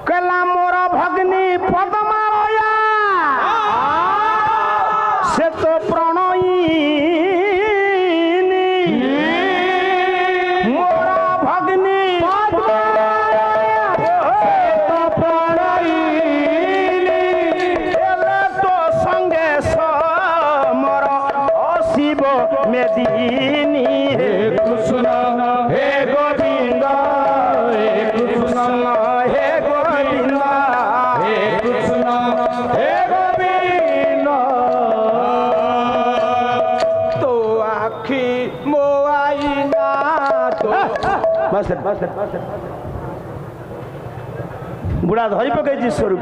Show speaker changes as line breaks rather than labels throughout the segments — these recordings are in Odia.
कहला मोर भगनी पद्मालया से तो प्रणयिनी मोर भगनी तो प्रणयिनी तो संगे मोर शिव मेदिनी हे कृष्ण हे गोविंद हे कृष्ण हे गोविंद हे कृष्ण हे गोविंद तो आखी मोआईना तो बस बुढ़ा धरी पकई स्वरूप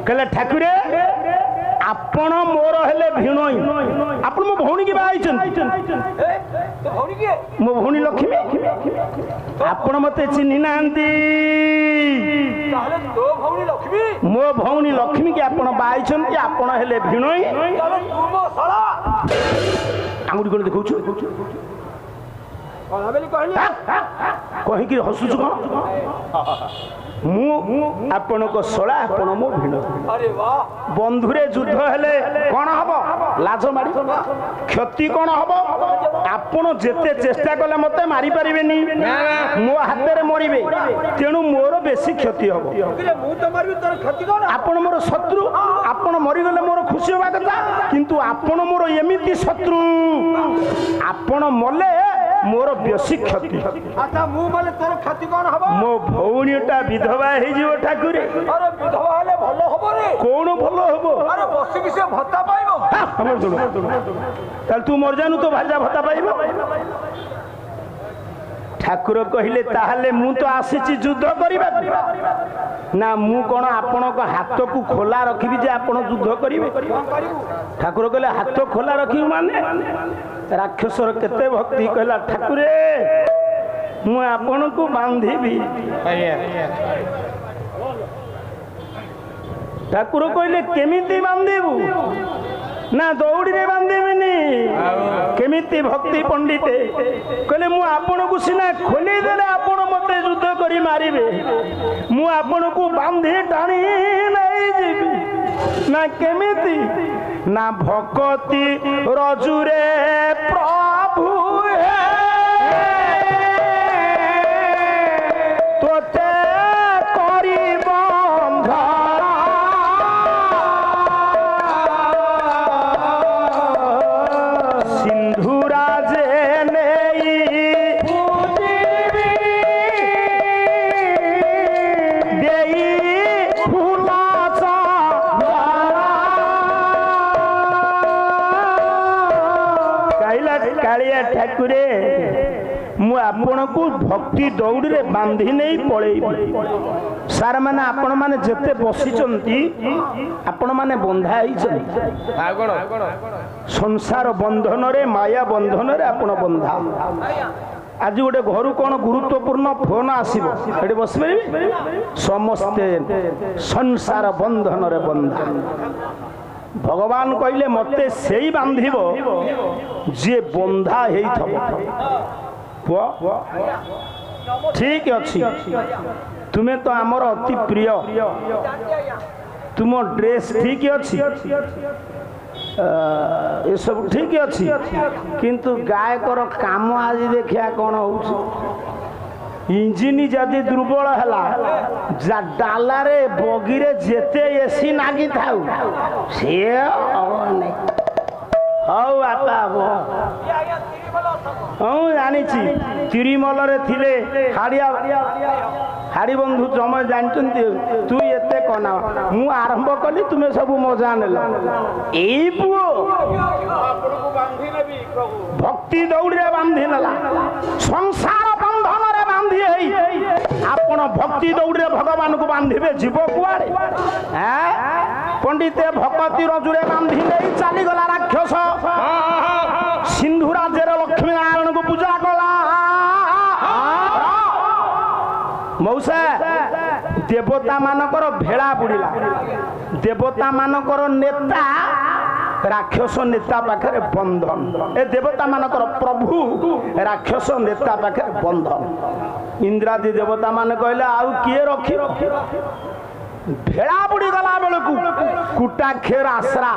कहले ठाकुरे आपण मोर हेले भिणई आपण मो भौणी की बाई मो भौणी लक्ष्मी आपण मते चिन्हि नांती मो भौणी लक्ष्मी की आपण बाई छंती आपण हेले भिणई आंगुठी कोन देखौछु कहीं हसुच कौन आपण को शला आपण मो भिण बंधुरे युद्ध हेले कौन हम लाज मारी क्षति कौन हम आपण जेते चेष्टा कले मते मारी पारिबेनी मो हाथ में मरबे तेणु मोर बेसी क्षति हम आपण मोर शत्रु आपण मरीगले मोर खुशी होगा कथा किंतु आपण मोर एमिति शत्रु आपण मले मोर बेसी क्षति
अच्छा मु बोले तोर क्षति कोन हबो
मो भौणीटा विधवा हे जीव ठाकुरे
अरे विधवा हेले भलो हबो रे
कोन भलो हबो
अरे बसी कि से भत्ता पाइबो
हमर सुनो ताल तू मर जानू तो भाजा भत्ता पाइबो ठाकुर कहिले ताहले मु तो आसीची युद्ध करिबा ना मु कोन आपण को हाथ को खोला रखिबी जे आपण युद्ध करिवे ठाकुर कहले हाथ खोला रखिबी माने राक्षसर केते भक्ति कहला ठाकुरे मु आपण को बांधीबी ठाकुर कहले केमिति बांधीबू ना दौड़ी रे बांधीबिनी केमिति भक्ति पंडिते कहले मु आपण को सिना खोली देले आपण मते युद्ध करी मारिबे मु आपण को बांधी टाणी नहीं जीबी ना केमिति ना भक्ति रजुरे प्रभु हे तोते करी बंधरा सिंधुराजे नेई देई फूला कालिया ठाकुरे मु आपण को भक्ति दौड़ी रे बांधी नहीं पड़ेबी सार माने आपण माने जेते बसिचंती आपण माने बंधा हिचंती संसार बंधन रे माया बंधन रे आपण बंधा आज गोटे घर कौन गुरुत्वपूर्ण फोन आसीबो एठी बसबे समस्ते संसार बंधन रे बंधा भगवान कहले मते सेई बांधिबो जे बंधा हेई थबो ठीक अच्छी तुम्हें तो आमर अति प्रिय तुम ड्रेस ठीक अच्छी ये सब ठीक अच्छी किंतु गायकर काम आज देखिया कौन हो इंजिन जदि दुर्बल है डाला रे बगी रे जेते एसी नागी थाउ से हौ आपा हूँ जानी तिरिमल थिले हाड़ी बंधु जमे जानते तू एते कना मु आरंभ कली तुम्हें सब मजा नेल एई पुओ भक्ति दौड़ी बांधी नेला संसार बंधन रे बांधी आपण भक्ति दौड़ी भगवान को बांधे जीव कुआड़े पंडिते भक्ति रजुरे बांधी नहीं चलीगला राक्षस सिंधु राज्यर लक्ष्मी नारायण को पूजा कला मौसा देवता मानकर भेड़ा बुड़िला देवता मानकर नेता राक्षस नेता पाखे बंधन ए देवता मानकर प्रभु राक्षस नेता पाखे बंधन इंद्रादी देवता मान कहले आउ किए रखी भेड़ा बुड़ी गला बेलू कुटाक्षर आश्रा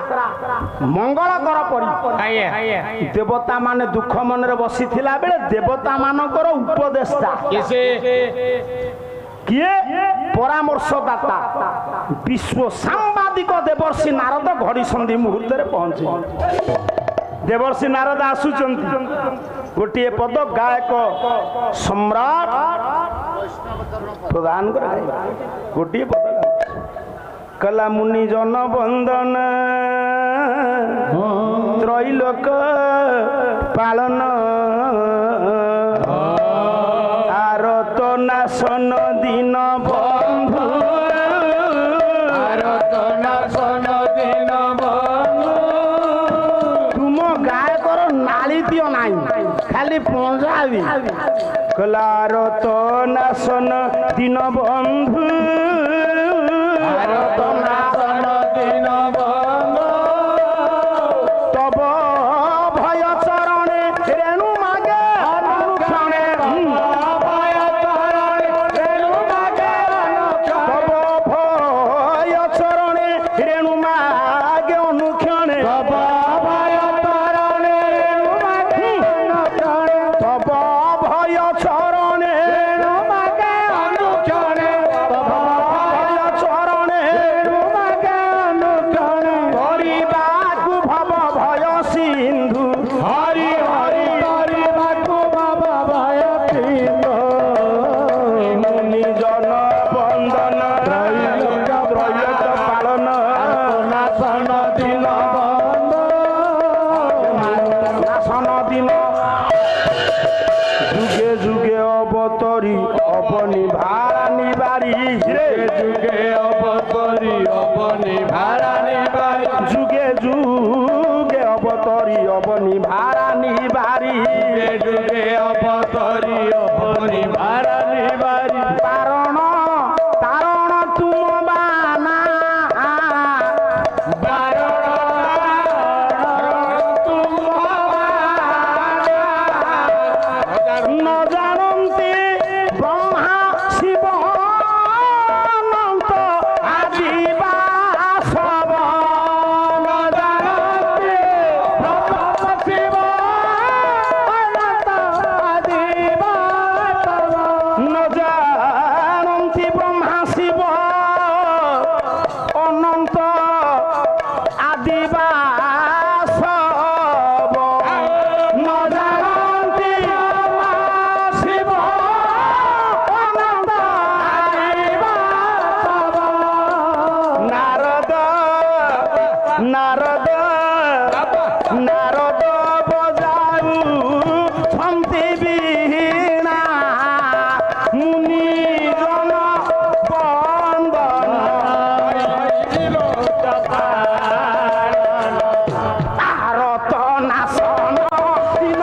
मंगल कर पड़ी देवता माने दुख मन बसी बेले देवता मानकर उपदेष्टा किए परामर्शदाता विश्व सांबादिक देवर्षि नारद घड़ी संधि मुहूर्त पहुंचे देवर्षि नारद आसुचंती गोटे पद गायक सम्राट प्रदान कर गोटे पद कला मुनि जन बंदन त्रैलोक पालन आरत नाशन दिन बंधु आरत नाशन दिन बंधु तुम गायकर नाली दियो नाई खाली पंजाबी कला आरत नाशन दिन बंधु आरत नाशन दिन बंधु तब भय चरणे रेणु मागे अनुक्षणे भय चरणे रेणु मागे तब भय चरणे रेणु मागे अनुक्षणे तब भय चरणे रेणु मागे अनुक्षणे तब भय चरणे रेणु मागे अनुक्षणे तब भय चरणे रेणु मागे अनुक्षणे परिबाकु भव भय सिंधु हरि हरि परिबाकु भव भय सिंधु मुनि जन बंदन त्रैलोक पालन नाशन दिन नाशन दिन जुगे जुगे अवतरी अवनि भारा निवारी जुगे अवतरी अवनि भारा निवारी जुगे जुगे अवतरी अवनि भारा निवारी जुगे अवतरी अवनि भारा निवारी तारण तारण तुम बाना बारण तुम न जानती ब्रह्मा शिव अनंत आदि वासव न जानती ब्रह्मा शिव अनंत आदि वासव न जानती ब्रह्मा शिव अनंत आदि वासव न जानती ब्रह्मा शिव अनंत आदि वासव नारद नारद नारद बजाऊ छंती बीना मुनि जन बंदन आरत नाशन दिन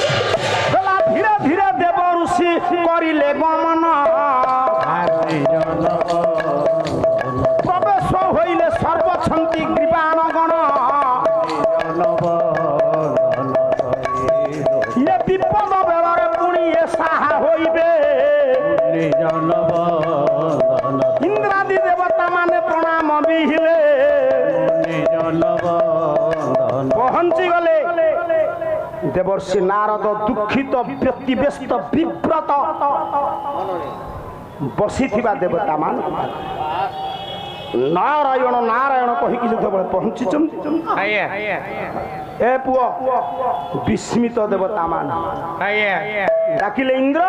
धीरे धीरे देव ऋषि करिले गमन प्रवेश हईले सर्वछंती कृपाण गण ये विपद बेलरे पुणी ये साहा होइबे इंद्रादि देवता माने प्रणाम बिहिले पहुंची गले देवर्षि नारद दुखित व्यक्तिव्यस्त विव्रत बसी देवता मान नारायण नारायण कहीकि जो पहुंची ए पुओ विस्मित देवता मान डाकिले इंद्र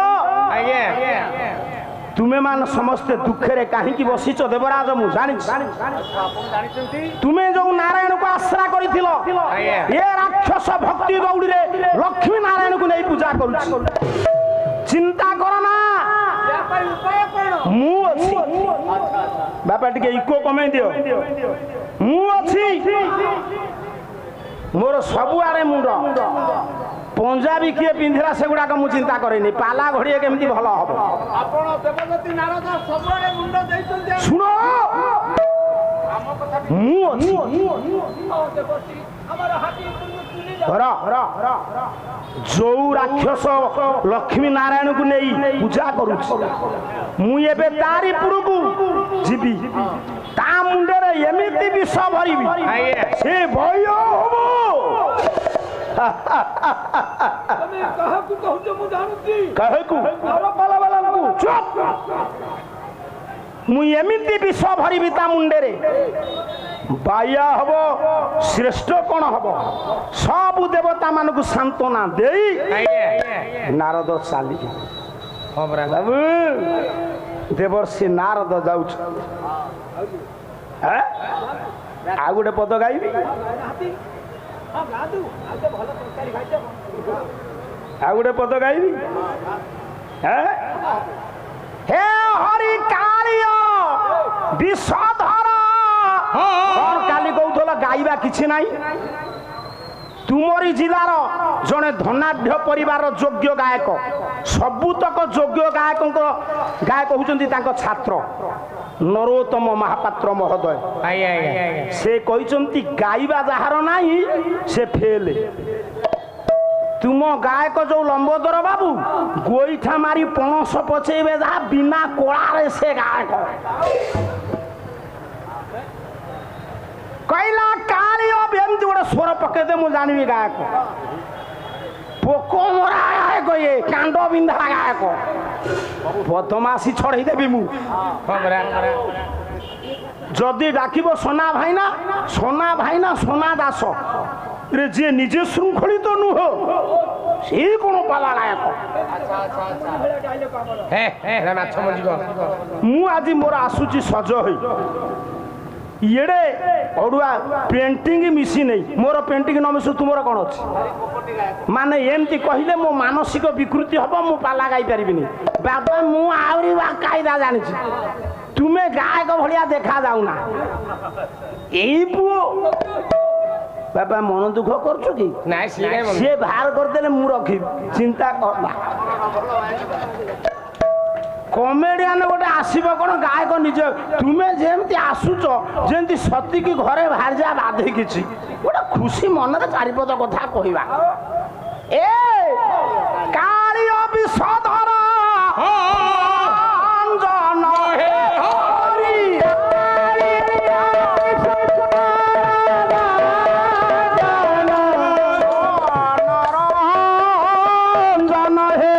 तुमे मान समस्ते दुखे कहीं बसीच देवराज मु जानी तुमे जो नारायण को आश्रा कर ये राक्षस भक्ति दौड़ी रे लक्ष्मी नारायण को नहीं पूजा कर चिंता करना मु अच्छी बापा टिके इको कमे दियो मु अच्छी मोर सबुआरे मुंड ପଞ୍ଜାବୀ କିଏ ପିନ୍ଧିଲା ସେଗୁଡାକ ମୁଁ ଚିନ୍ତା କରେନି। ପାଲା ଘୋଡ଼ିଏ କେମିତି ଭଲ ହବ।
ଆପଣ ଦେବଦତ୍ତୀ ନାରଦ ସବୁଆଡେ ମୁଣ୍ଡ ଦେଇଛନ୍ତି।
ଶୁଣ, ମୁଁ ଅଛି।
ଆମର ହାତୀ
ଯୋଉ ରାକ୍ଷସ ଲକ୍ଷ୍ମୀ ନାରାୟଣକୁ ନେଇ ପୂଜା କରୁଛି, ମୁଁ ଏବେ ତାରି ପୁରକୁ ଯିବି। ତା ମୁଣ୍ଡରେ ଏମିତି ବିଷ ଭରିବି ସେ ଭୟ ହବ।
ତମେ କାହାକୁ କହୁଛ ମୁଁ ଜାଣୁଛି।
କାହାକୁ? ଚୁପ୍। ମୁଁ ଏମିତି ବିଷ ଭରିବି ତା ମୁଣ୍ଡରେ, ବାୟା ହବ। ଶ୍ରେଷ୍ଠ କଣ ହବ? ସବୁ ଦେବତା ମାନଙ୍କୁ ସାନ୍ତ୍ୱନା ଦେଇ ନାରଦ ଚାଲି। ବାବୁ, ଦେବର୍ଷି ନାରଦ ଯାଉଛି। ଆଉ ଗୋଟେ ପଦ ଗାଇବି। ଆଉ ଗୋଟେ ପଦ ଗାଇବି। ହେ ହରି କାଳିୟ ବିଷଧର। କଣ କାଲି କହୁଥିଲ ଗାଇବା କିଛି ନାହିଁ? ତୁମରି ଜିଲ୍ଲାର ଜଣେ ଧନାଢ୍ୟ ପରିବାରର ଯୋଗ୍ୟ ଗାୟକ, ସବୁତକ ଯୋଗ୍ୟ ଗାୟକ ହଉଛନ୍ତି ତାଙ୍କ ଛାତ୍ର ନରୋତ୍ତମ ମହାପାତ୍ର ମହୋଦୟ। ସେ କହିଛନ୍ତି ଗାଇବା ଯାହାର ନାହିଁ ସେ ଫେଲ। ତୁମ ଗାୟକ ଯୋଉ ଲମ୍ବୋଦର ବାବୁ ଗୋଇଠା ମାରି ପଣସ ପଚେଇବେ ଯାହା, ବିନା କୋଳାରେ ସେ ଗାୟକ। କହିଲା କାଳିଅ ଏମିତି ଗୋଟେ ସ୍ୱର ପକେଇଦେ ମୁଁ ଜାଣିବି ଗାୟକ। ପୋକ ମରା ଗାୟକ, ଇଏ କାଣ୍ଡ ବିନ୍ଧା ଗାୟକ। ବଦମାସି ଛଡେଇ ଦେବି ମୁଁ। ଯଦି ଡାକିବ সোনা ଭାଇନା, সোনা ଭାଇନା, সোনা ଦାସ ରେ ଯିଏ ନିଜେ ଶୃଙ୍ଖଳିତ ନୁହ, ସେ କଣ ପାଲା ଗାୟକ? ମୁଁ ଆଜି ମୋର ଆସୁଛି ସଜ ହୋଇ। ଇଏଡେ ଅଡୁଆ ପେଣ୍ଟିଂ ମିଶି ନେଇ, ମୋର ପେଣ୍ଟିଂ ନ ମିଶୁ ତୁମର କଣ ଅଛି? ମାନେ ଏମିତି କହିଲେ ମୋ ମାନସିକ ବିକୃତି ହବ, ମୁଁ ପାଲା ଗାଇ ପାରିବିନି। ବାବା ମୁଁ ଆହୁରି କାଇଦା ଜାଣିଛି, ତୁମେ ଗାୟକ ଭଳିଆ ଦେଖା ଯାଉନା। ଏଇ ପୁଅ ବାବା ମନ ଦୁଃଖ କରୁଛୁ କି? ସିଏ ବାହାର କରିଦେଲେ ମୁଁ ରଖିବି, ଚିନ୍ତା କରନା। କମେଡିଆନ ଗୋଟେ ଆସିବ କଣ, ଗାୟକ ନିଜେ। ତୁମେ ଯେମିତି ଆସୁଛ ଯେମିତି ସତିକି ଘରେ ବାହାରି ଯା ବାଧେ କିଛି ଗୋଟେ ଖୁସି ମନରେ ଚାରିପଦ କଥା କହିବା। ଏ କାଳିୟ ବିଷଧର ଅଞ୍ଜନ ହେ ହରି ନରଞ୍ଜନ ହେ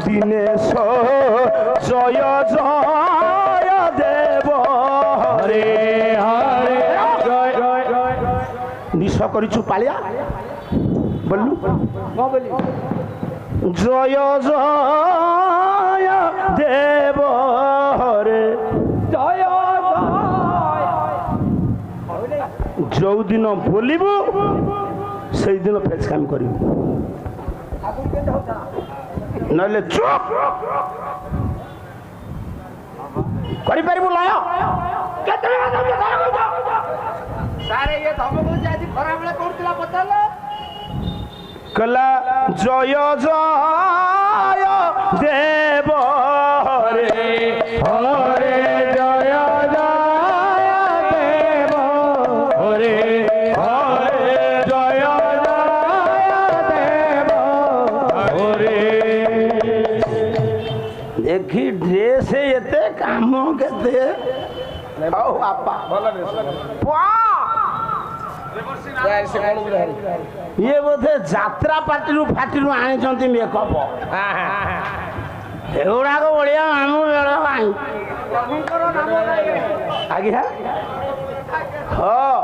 দিনেশ জয় জয় দেব হরে হরে নিশ করিছু পালিয়া বললু জয় জয় দেব হরে জয় ଯୋଉ ଦିନ ବୋଲିବୁ ସେଇଦିନ ଫେଚକାମ କରିବୁ, ନହେଲେ ଚୁପ୍ କରିପାରିବୁ ଲୟ। କହିଲା ଜୟ ଜୟ ଦେବ ହରେ ହରେ ଜୟ ଜୟ ଦେବ ହରେ ହରେ ଜୟ ଜୟ ଦେବ ହରେ। ଦେଖି ଡ୍ରେସ ଏତେ କାମ କେତେ। ହଉ ବାପା ଇଏ ବୋଧେ ଯାତ୍ରା ପାର୍ଟିରୁ ଫାଟିରୁ ଆଣିଛନ୍ତି ମେକଅପ। ଏଗୁଡାକ ବଢିଆ ମାମୁ ବେଳ ପାଇଁ। ଆଜ୍ଞା ହଁ,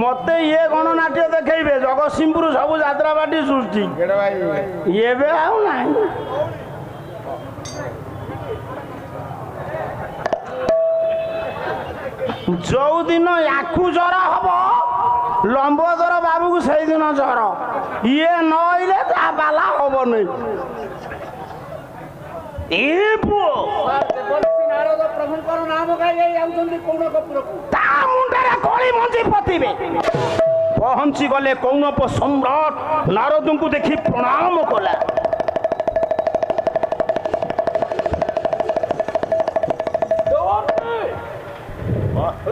ମତେ ଇଏ ଗଣନାଟ୍ୟ ଦେଖେଇବେ। ଜଗତସିଂହପୁର ସବୁ ଯାତ୍ରା ପାର୍ଟି ସୃଷ୍ଟି, ଏବେ ଆଉ ନାହିଁ। ଯୋଉ ଦିନ ୟାକୁ ଜର ହବ ଲମ୍ବୋଦର ବାବୁକୁ ସେଇଦିନ ଜର। ଇଏ ନଇଲେ ତା ବାଲା ହବନି। ଏ ପୁଅ
ନାରଦ ପ୍ରଭୁଙ୍କର ନାମ ଗାଇ ଯାଉଛନ୍ତି କୋଣ କପୁରକୁ।
ତା ଥିବେ। ପହଞ୍ଚି ଗଲେ କୌଣପ ସମ୍ରାଟ ନାରଦଙ୍କୁ ଦେଖି ପ୍ରଣାମ କଲା।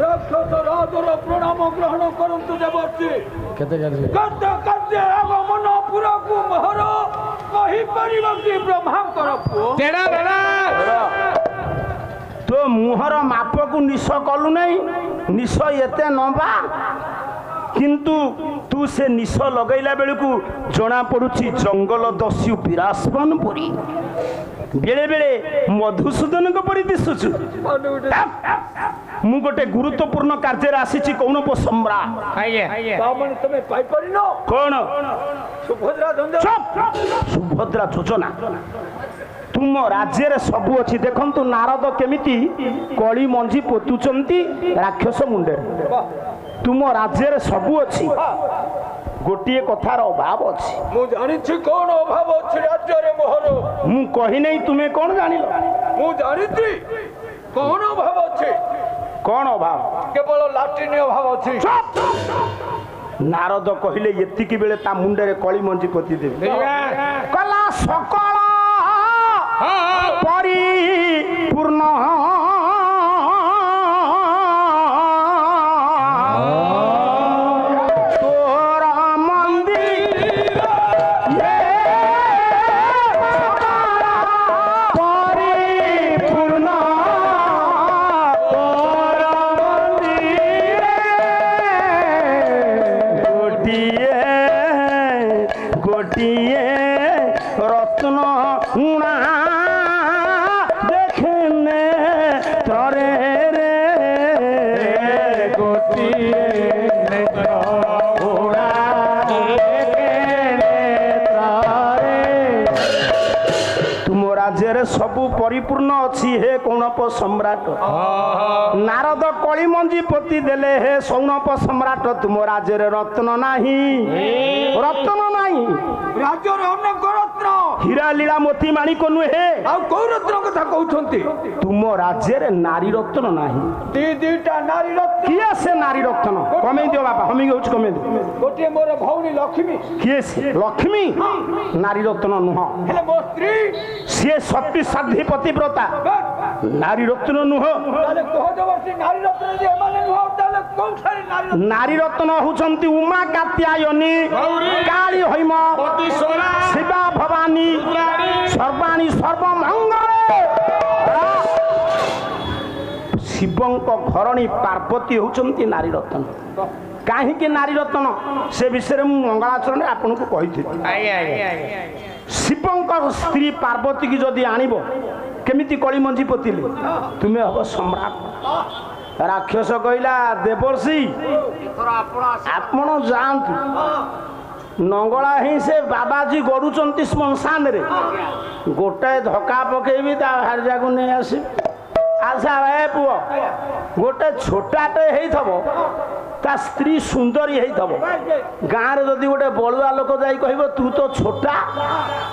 ରାକ୍ଷସ ରାଜର ପ୍ରଣାମ ଗ୍ରହଣ କରନ୍ତୁ ଦେବର୍ଷି। କେତେ ଆଗମନ ପୁରକୁ ମୋହର କହିପାରିବ କି ବ୍ରହ୍ମାଙ୍କର ପୁଅ?
ତୋ ମୁହଁର ମାପକୁ ନିଶ କଲୁ ନାହିଁ। ନିଶ ଏତେ ନବା କିନ୍ତୁ ତୁ ସେ ନିଶ ଲଗେଇଲା ବେଳକୁ ଜଣା ପଡୁଛି ଜଙ୍ଗଲ ଦସ୍ୟୁ ବିରାସମାନ ପରି। ବେଳେ ବେଳେ ମଧୁସୂଦନଙ୍କ ପରି ଦିଶୁଛୁ। ମୁଁ ଗୋଟେ ଗୁରୁତ୍ୱପୂର୍ଣ୍ଣ କାର୍ଯ୍ୟରେ ଆସିଛି କୌଣପ ସମ୍ରାଟ।
ତମେ ପାଇପାରିନ
କଣ?
ସୁଭଦ୍ରା
ଯୋଜନା। ତୁମ ରାଜ୍ୟରେ ସବୁ ଅଛି। ଦେଖନ୍ତୁ ନାରଦ କେମିତି କଳି ମଞ୍ଜି ପୋତୁଛନ୍ତି ରାକ୍ଷସ ମୁଣ୍ଡରେ। ତୁମ ରାଜ୍ୟରେ ସବୁ ଅଛି, ଗୋଟିଏ କଥାର ଅଭାବ ଅଛି।
ମୁଁ ଜାଣିଛି କଣ ଅଭାବ ଅଛି ରାଜ୍ୟରେ ମୋହର।
ମୁଁ କହିନେଇ ତୁମେ କଣ ଜାଣିଲ?
ମୁଁ ଜାଣିଛି କଣ ଅଭାବ ଅଛି।
କଣ ଅଭାବ?
କେବଳ ଲାଟ୍ରିନ୍ ଅଭାବ ଅଛି।
ନାରଦ କହିଲେ ଏତିକି ବେଳେ ତା ମୁଣ୍ଡରେ କଳି ମଞ୍ଜି ପୋତି ଦେବେ। କଲା ସକଳ ପରିପୂର୍ଣ୍ଣ ସବୁ ପରିପୂର୍ଣ୍ଣ ଅଛି। ହେ କୌଣପ ସମ୍ରାଟ, ନାରଦ କଳି ମଞ୍ଜି ପୋତି ଦେଲେ। ହେ ସୌନପ ସମ୍ରାଟ, ତୁମ ରାଜ୍ୟରେ ରତ୍ନ ନାହିଁ। ରତ୍ନ ନାହିଁ।
ରାଜ୍ୟରେ ଅନେକ ରତ୍ନ,
ହୀରା ଲୀଳା ମୋତି ମାଣିକ ନୁହେଁ।
ଆଉ କୋଉ ରତ୍ନ କଥା କହୁଛନ୍ତି?
ତୁମ ରାଜ୍ୟରେ ନାରୀ ରତ୍ନ ନାହିଁ।
ଦିଟା ନାରୀ ରତ୍ନ।
କିଏ ସେ ନାରୀ ରତ୍ନ? କମେଇ ଦିଅ ବାପା, ହମିଙ୍ଗ ହଉଛି କମେଇ ଦିଅ।
ଗୋଟିଏ ମୋର ଭଉଣୀ ଲକ୍ଷ୍ମୀ।
କିଏ ସେ? ଲକ୍ଷ୍ମୀ ନାରୀ ରତ୍ନ ନୁହଁ।
ହେଲେ ମୋ ସ୍ତ୍ରୀ
ସିଏ ସତୀ ସାଧ୍ୱୀ ପତିବ୍ରତା, ନାରୀ ରତ୍ନ ନୁହଁ। ନାରୀ ରତ୍ନ ହଉଛନ୍ତି ଉମା କାତ୍ୟାୟନୀ, କାଳୀ ହୈମ, ଶିବା ଭବାନୀ, ସର୍ବାଣୀ ସର୍ବମଙ୍ଗଳେ। ଶିବଙ୍କ ଘରଣୀ ପାର୍ବତୀ ହଉଛନ୍ତି ନାରୀ ରତ୍ନ। କାହିଁକି ନାରୀ ରତ୍ନ ସେ ବିଷୟରେ ମୁଁ ମଙ୍ଗଳାଚରଣରେ ଆପଣଙ୍କୁ କହିଥିଲି। ଶିବଙ୍କ ସ୍ତ୍ରୀ ପାର୍ବତୀ କି ଯଦି ଆଣିବ, କେମିତି କଳି ମଞ୍ଜି ପୋତିଲେ ତୁମେ ହବ ସମ୍ରାଟ। ରାକ୍ଷସ କହିଲା ଦେବର୍ଷି ଆପଣ ଯାଆନ୍ତୁ, ନଙ୍ଗଳା ହିଁ ସେ ବାବାଜୀ ଗଡୁଛନ୍ତି ଶ୍ମଶାନରେ, ଗୋଟାଏ ଧକ୍କା ପକେଇବି ତା ଭାର୍ଯ୍ୟାକୁ ନେଇ ଆସିବି। ଆଚ୍ଛା ଏ ପୁଅ, ଗୋଟେ ଛୋଟାଟେ ହେଇଥିବ, ତା ସ୍ତ୍ରୀ ସୁନ୍ଦରୀ ହେଇଥିବ, ଗାଁରେ ଯଦି ଗୋଟେ ବଳୁଆ ଲୋକ ଯାଇ କହିବ ତୁ ତ ଛୋଟା,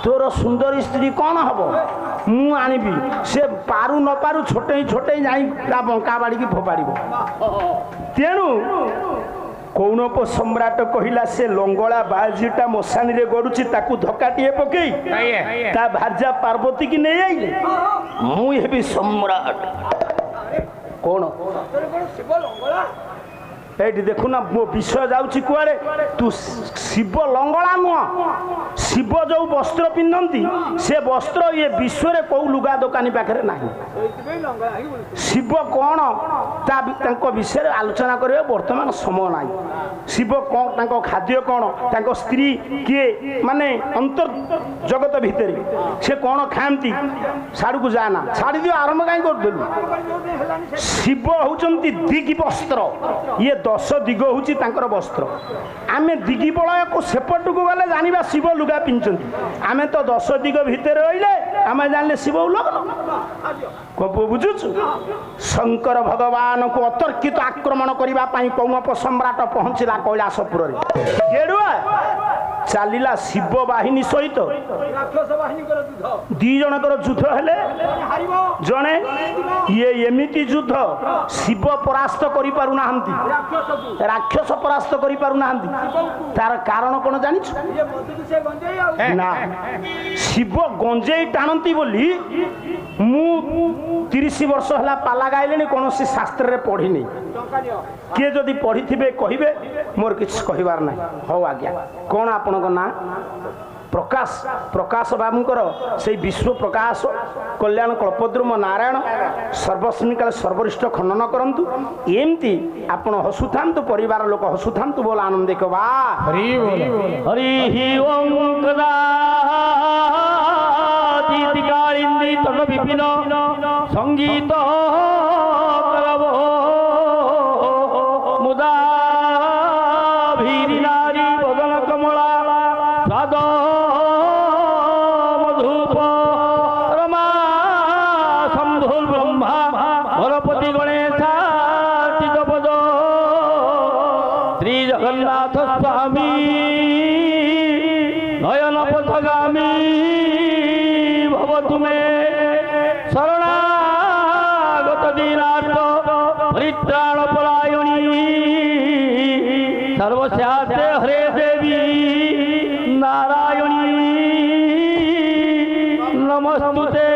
ତୋର ସୁନ୍ଦରୀ ସ୍ତ୍ରୀ କଣ ହବ? ମୁଁ ଆଣିବି। ସେ ପାରୁ ନ ପାରୁ ଛୋଟେଇ ଛୋଟେଇ ଯାଇ ତା ବଙ୍କା ବାଡ଼ିକି ଫୋପାଡ଼ିବ। ତେଣୁ କୌଣପ ସମ୍ରାଟ କହିଲା ସେ ଲଙ୍ଗଳା ବାଜିଟା ମଶାଣିରେ ଗଡୁଛି, ତାକୁ ଧକ୍କାଟିଏ ପକେଇ ତା ଭାର୍ଯ୍ୟା ପାର୍ବତୀ କି ନେଇ ଆଇଲେ, ମୁଁ ହେବି ସମ୍ରାଟ। କଣ এইটি দেখু না মো বিষয় যাচ্ছি কুয়াড়ে তু শিব লঙ্গলা নুহ শিব যে বস্ত্র পিন্ধতি সে বস্ত্র ইয়ে বিশ্বরে কেউ লুগা দোকানী পাখে না শিব কোণ তাঙ্ক বিষয়ে আলোচনা করা বর্তমান সময় নাই শিব কোণ তাঙ্ক খাদ্য কোণ তাঙ্ক স্ত্রী কিয়ে মানে অন্তর জগত ভিতরে সে কোণ খাଆନ୍ତି সাড়ুকু যা না ছাড়ি দিও আরম্ভ কাই করদেলু শিব হউচন্তি দিগি বস্ত্র ইয়ে 10 দিগ হচ্ছে তাঁর বস্ত্র আমি দিগি বলয়কু সেপটকু গেলে জানিবা শিব লুগা পিঁধুଛନ୍ତି আমি তো 10 দিগ ভিতরে রইলে আমি জানলে শিব লগ্ন কপু বুঝুছু শঙ্কর ভগবানকু অতর্কিত আক্রমণ করিবা পাই কৌনপ সম্রাট পৌঁছিলা কৈলাসপুরে গেড়ুয়া ଚାଲିଲା ଶିବ ବାହିନୀ ସହିତ
ରାକ୍ଷସ ବାହିନୀଙ୍କର ଯୁଦ୍ଧ
2 ଜଣଙ୍କର ଯୁଦ୍ଧ ହେଲେ
ହାରିବ
ଜଣେ ଇଏ ଏମିତି ଯୁଦ୍ଧ ଶିବ ପରାସ୍ତ କରିପାରୁନାହାନ୍ତି
ରାକ୍ଷସକୁ
ରାକ୍ଷସ ପରାସ୍ତ କରିପାରୁନାହାନ୍ତି ତାର କାରଣ କଣ ଜାଣିଛୁ
ଇଏ ମଧୁକୁ ସେ ଗଞ୍ଜେଇ ଆଉ
ନା ଶିବ ଗଞ୍ଜେଇ ଟାଣନ୍ତି ବୋଲି ମୁଁ 30 ବର୍ଷ ହେଲା ପାଲା ଗାଇଲେଣି କୌଣସି ଶାସ୍ତ୍ରରେ ପଢିନି
ଟଙ୍କା ନିଅ
କିଏ ଯଦି ପଢିଥିବେ କହିବେ ମୋର କିଛି କହିବାର ନାହିଁ ହଉ ଆଜ୍ଞା କଣ ଆପଣଙ୍କ ନାଁ ପ୍ରକାଶ ପ୍ରକାଶ ବାବୁଙ୍କର ସେଇ ବିଶ୍ୱ ପ୍ରକାଶ କଲ୍ୟାଣ କଳ୍ପଦ୍ରୁମ ନାରାୟଣ ସର୍ବଶ୍ରେଣୀକାଳେ ସର୍ବରିଷ୍ଠ ଖଣ୍ଡନ କରନ୍ତୁ ଏମିତି ଆପଣ ହସୁଥାନ୍ତୁ ପରିବାର ଲୋକ ହସୁଥାନ୍ତୁ ବୋଲ ଆନନ୍ଦ ବା ହରି ଓಂ କାଳିନ୍ଦୀ ତନ ବିପିନ ସଙ୍ଗୀତ କରବ ମୁଦା ଭୀରି ନାରୀ ବଦନ କମଳା ସ୍ୱାଦ ମଧୁପ ରମା ଶମ୍ଭୁ ବ୍ରହ୍ମା ଗଣପତି ଗଣେଶାର୍ଚିତ ପଦ ଶ୍ରୀ ଜଗନ୍ନାଥ ସ୍ୱାମୀ ନୟନ ପଥଗାମୀ ভব তুমে শরণাগত দীনার্থ পরিত্রাণ পরায়ণী সর্বস্যাতে হরে দেবী নারায়ণী নমস্তুতে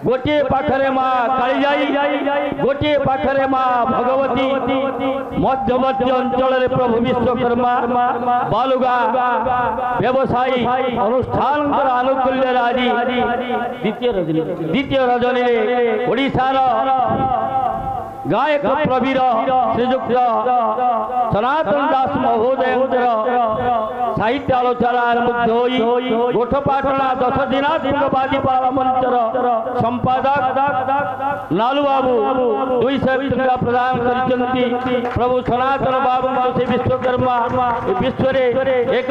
গোটিয়ে পাখরে মা কালিজাই গোটিয়ে পাখরে মা ভগবতী মধ্যবর্তী অঞ্চলের প্রভু বিশ্বকর্মা বালুগা ব্যবসায়ী অনুষ্ঠান আনুকূল্য রাজি দ্বিতীয় রজনীরে ওড়িশার গায়ক প্রবীর শ্রীযুক্ত সনাতন দাস মহোদয়ଙ୍କର সাহিত্য আলোচনার মধ্যে গোঠপাটনা 10 দিনাত্মক বাদীপাল মঞ্চর সম্পাদক লালু বাবু 200 ଟଙ୍କା প্রদান କରିଛନ୍ତି প্রভু সনাতন বাবুଙ୍କ ସେ ବିଶ୍ୱକର୍ମା ବିଶ୍ୱରେ ଏକ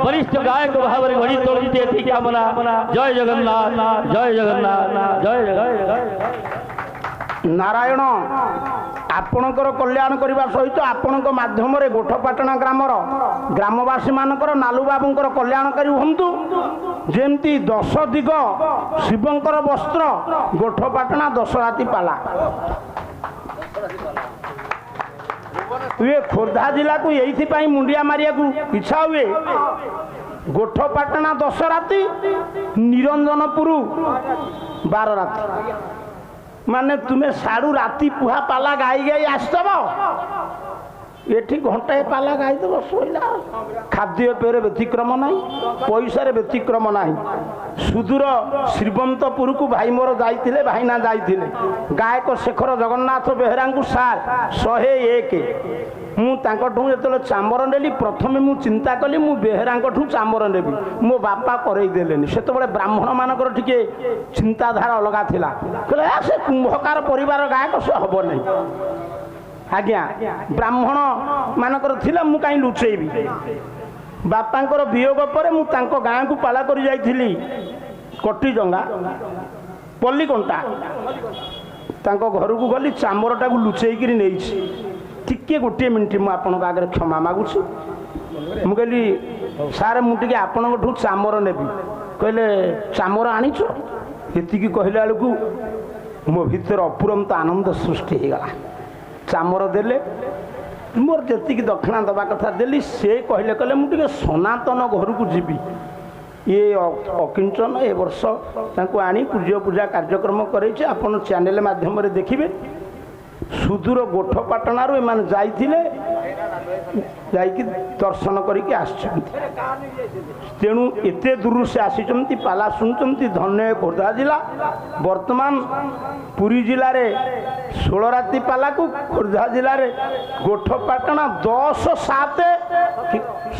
ବରିଷ୍ଠ ଗାୟକ ଭାବରେ ଗଢ଼ି ତୋଳିଛନ୍ତି ଏଠି କାମନା ଜୟ ଜଗନ୍ନାଥ ଜୟ ଜଗନ୍ନାଥ ଜୟ ଜଗନ୍ନାଥ ନାରାୟଣ ଆପଣଙ୍କର କଲ୍ୟାଣ କରିବା ସହିତ ଆପଣଙ୍କ ମାଧ୍ୟମରେ ଗୋଠପାଟଣା ଗ୍ରାମର ଗ୍ରାମବାସୀମାନଙ୍କର ନାଲୁ ବାବୁଙ୍କର କଲ୍ୟାଣକାରୀ ହୁଅନ୍ତୁ ଯେମିତି 10 ଦିଗ ଶିବଙ୍କର ବସ୍ତ୍ର ଗୋଠପାଟଣା 10 ରାତି ପାଲା ଏ ଖୋର୍ଦ୍ଧା ଜିଲ୍ଲାକୁ ଏଇଥିପାଇଁ ମୁଣ୍ଡିଆ ମାରିବାକୁ ଇଚ୍ଛା ହୁଏ ଗୋଠପାଟଣା 10 ରାତି ନିରଞ୍ଜନପୁର 12 ରାତି ମାନେ ତୁମେ ସାଡୁ ରାତି ପୁହା ପାଲା ଗାଇ ଗାଇ ଆସିଥବ ଏଠି ଘଣ୍ଟାଏ ପାଲା ଗାଇଦେବ ଶୋଇଲା ଖାଦ୍ୟପେୟରେ ବ୍ୟତିକ୍ରମ ନାହିଁ ପଇସାରେ ବ୍ୟତିକ୍ରମ ନାହିଁ ସୁଦୂର ଶ୍ରୀବନ୍ତପୁରକୁ ଭାଇ ମୋର ଯାଇଥିଲେ ଭାଇନା ଯାଇଥିଲେ ଗାୟକ ଶେଖର ଜଗନ୍ନାଥ ବେହେରାଙ୍କୁ ସାର୍ 101 ମୁଁ ତାଙ୍କଠୁ ଯେତେବେଳେ ଚାମର ନେଲି ପ୍ରଥମେ ମୁଁ ଚିନ୍ତା କଲି ମୁଁ ବେହେରାଙ୍କଠୁ ଚାମର ନେବି ମୋ ବାପା କରେଇ ଦେଲେନି ସେତେବେଳେ ବ୍ରାହ୍ମଣମାନଙ୍କର ଟିକେ ଚିନ୍ତାଧାରା ଅଲଗା ଥିଲା କହିଲେ ସେ କୁମ୍ଭକାର ପରିବାର ଗାୟକ ସେ ହବ ନାହିଁ ଆଜ୍ଞା ବ୍ରାହ୍ମଣ ମାନଙ୍କର ଥିଲା ମୁଁ କାହିଁ ଲୁଚେଇବି ବାପାଙ୍କର ବିୟୋଗ ପରେ ମୁଁ ତାଙ୍କ ଗାଁକୁ ପାଲା କରି ଯାଇଥିଲି କଟିଜଙ୍ଗା ପଲ୍ଲିକଣ୍ଟା ତାଙ୍କ ଘରକୁ ଗଲି ଚାମରଟାକୁ ଲୁଚେଇକିରି ନେଇଛି ଟିକେ ଗୋଟିଏ ମିନିଟ୍ ମୁଁ ଆପଣଙ୍କ ଆଗରେ କ୍ଷମା ମାଗୁଛି ମୁଁ କହିଲି ସାର୍ ମୁଁ ଟିକେ ଆପଣଙ୍କଠୁ ଚାମର ନେବି କହିଲେ ଚାମର ଆଣିଛ ଏତିକି କହିଲା ବେଳକୁ ମୋ ଭିତରେ ଅପୁରନ୍ତ ଆନନ୍ଦ ସୃଷ୍ଟି ହେଇଗଲା ଚାମର ଦେଲେ ମୋର ଯେତିକି ଦକ୍ଷିଣା ଦେବା କଥା ଦେଲି ସେ କହିଲେ କହିଲେ ମୁଁ ଟିକେ ସନାତନ ଘରକୁ ଯିବି ଇଏ ଅକିଞ୍ଚନ ଏ ବର୍ଷ ତାଙ୍କୁ ଆଣି ପୂଜା କାର୍ଯ୍ୟକ୍ରମ କରେଇଛି ଆପଣ ଚ୍ୟାନେଲ ମାଧ୍ୟମରେ ଦେଖିବେ ସୁଦୂର ଗୋଠପାଟଣାରୁ ଏମାନେ ଯାଇଥିଲେ ଯାଇକି ଦର୍ଶନ କରିକି ଆସିଛନ୍ତି ତେଣୁ ଏତେ ଦୂରରୁ ସେ ଆସିଛନ୍ତି ପାଲା ଶୁଣୁଛନ୍ତି ଧନ୍ୟ ଖୋର୍ଦ୍ଧା ଜିଲ୍ଲା ବର୍ତ୍ତମାନ ପୁରୀ ଜିଲ୍ଲାରେ 16 ରାତି ପାଲାକୁ ଖୋର୍ଦ୍ଧା ଜିଲ୍ଲାରେ ଗୋଠପାଟଣା 10/7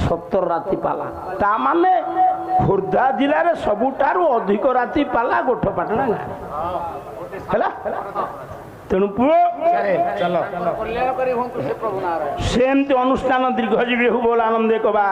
17 ରାତି ପାଲା ତା ମାନେ ଖୋର୍ଦ୍ଧା ଜିଲ୍ଲାରେ ସବୁଠାରୁ ଅଧିକ ରାତି ପାଲା ଗୋଠପାଟଣା ଗାଁ ହେଲା ତେଣୁ ପୁଅ ସେମିତି ଅନୁଷ୍ଠାନ ଦୀର୍ଘଜୀବୀ ହଉ ବୋଲ ଆନନ୍ଦ କବା